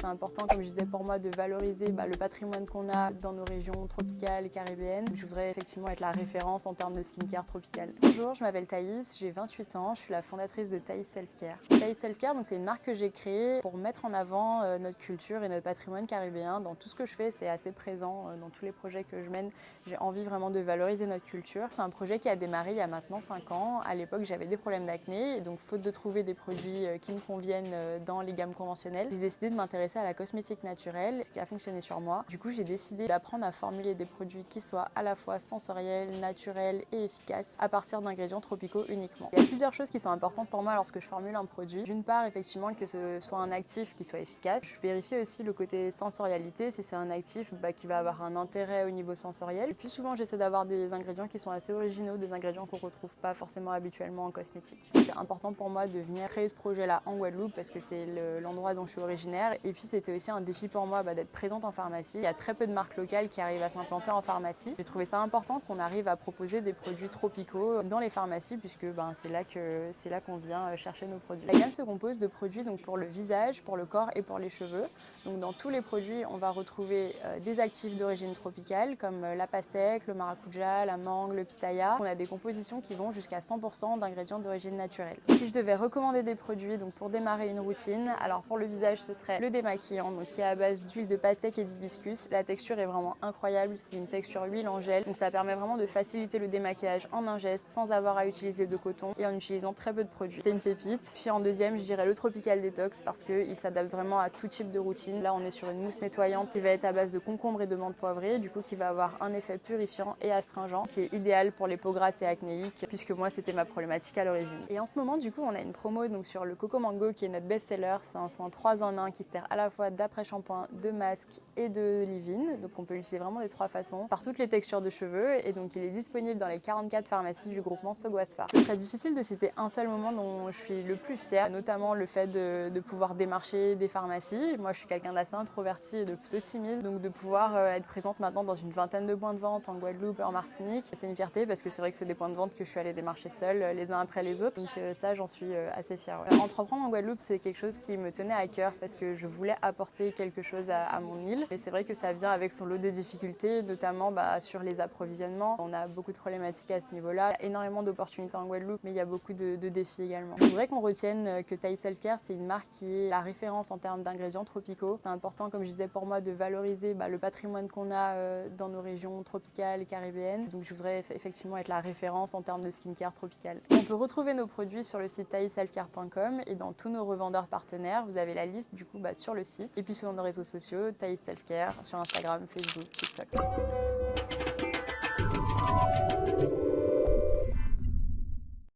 C'est important, comme je disais, pour moi de valoriser le patrimoine qu'on a dans nos régions tropicales et caribéennes. Je voudrais effectivement être la référence en termes de skincare tropical. Bonjour, je m'appelle Thaïs, j'ai 28 ans, je suis la fondatrice de Thaïs Self-Care. Thaïs Self-Care, c'est une marque que j'ai créée pour mettre en avant notre culture et notre patrimoine caribéen. Dans tout ce que je fais, c'est assez présent dans tous les projets que je mène. J'ai envie vraiment de valoriser notre culture. C'est un projet qui a démarré il y a maintenant 5 ans. À l'époque, j'avais des problèmes d'acné et donc faute de trouver des produits qui me conviennent dans les gammes conventionnelles, j'ai décidé de m'intéresser à la cosmétique naturelle, ce qui a fonctionné sur moi. Du coup, j'ai décidé d'apprendre à formuler des produits qui soient à la fois sensoriels, naturels et efficaces à partir d'ingrédients tropicaux uniquement. Il y a plusieurs choses qui sont importantes pour moi lorsque je formule un produit. D'une part, effectivement, que ce soit un actif qui soit efficace. Je vérifie aussi le côté sensorialité, si c'est un actif qui va avoir un intérêt au niveau sensoriel. Et puis souvent, j'essaie d'avoir des ingrédients qui sont assez originaux, des ingrédients qu'on ne retrouve pas forcément habituellement en cosmétique. C'était important pour moi de venir créer ce projet-là en Guadeloupe parce que c'est l'endroit dont je suis originaire. Et puis c'était aussi un défi pour moi d'être présente en pharmacie. Il y a très peu de marques locales qui arrivent à s'implanter en pharmacie. J'ai trouvé ça important qu'on arrive à proposer des produits tropicaux dans les pharmacies puisque c'est là qu'on vient chercher nos produits. La gamme se compose de produits pour le visage, pour le corps et pour les cheveux. Donc dans tous les produits, on va retrouver des actifs d'origine tropicale comme la pastèque, le maracuja, la mangue, le pitaya. On a des compositions qui vont jusqu'à 100% d'ingrédients d'origine naturelle. Si je devais recommander des produits pour démarrer une routine, alors pour le visage, ce serait le démaquillant qui est à base d'huile de pastèque et d'hibiscus. La texture est vraiment incroyable, c'est une texture huile en gel. Donc ça permet vraiment de faciliter le démaquillage en un geste sans avoir à utiliser de coton et en utilisant très peu de produits. C'est une pépite. Puis en deuxième, je dirais le Tropical Detox parce qu'il s'adapte vraiment à tout type de routine. Là, on est sur une mousse nettoyante qui va être à base de concombre et de menthe poivrée, du coup qui va avoir un effet purifiant et astringent qui est idéal pour les peaux grasses et acnéiques puisque moi c'était ma problématique à l'origine. Et en ce moment, du coup, on a une promo sur le Coco Mango qui est notre best-seller. C'est un soin 3 en 1 qui sert à la fois d'après-shampoing, de masque et de leave-in. Donc on peut l'utiliser vraiment des 3 façons, par toutes les textures de cheveux. Et donc il est disponible dans les 44 pharmacies du groupement Sogwasfar. Ce serait difficile de citer un seul moment dont je suis le plus fière, notamment le fait de pouvoir démarcher des pharmacies. Moi je suis quelqu'un d'assez introverti et de plutôt timide, donc de pouvoir être présente maintenant dans une vingtaine de points de vente en Guadeloupe et en Martinique, c'est une fierté parce que c'est vrai que c'est des points de vente que je suis allée démarcher seule, les uns après les autres. Donc ça, j'en suis assez fière. Ouais. Entreprendre en Guadeloupe, c'est quelque chose qui me tenait à cœur parce que je voulais apporter quelque chose à mon île. Et c'est vrai que ça vient avec son lot de difficultés, notamment sur les approvisionnements. On a beaucoup de problématiques à ce niveau-là. Il y a énormément d'opportunités en Guadeloupe, mais il y a beaucoup de défis également. Je voudrais qu'on retienne que Thaïs Self-Care, c'est une marque qui est la référence en termes d'ingrédients tropicaux. C'est important, comme je disais, pour moi de valoriser le patrimoine qu'on a dans nos régions tropicales et caribéennes. Donc je voudrais effectivement être la référence en termes de skincare tropical. On peut retrouver nos produits sur le site thaïsselfcare.com et dans tous nos revendeurs partenaires, vous avez la liste sur le site et puis sur nos réseaux sociaux, Thaïs Self-Care, sur Instagram, Facebook, TikTok.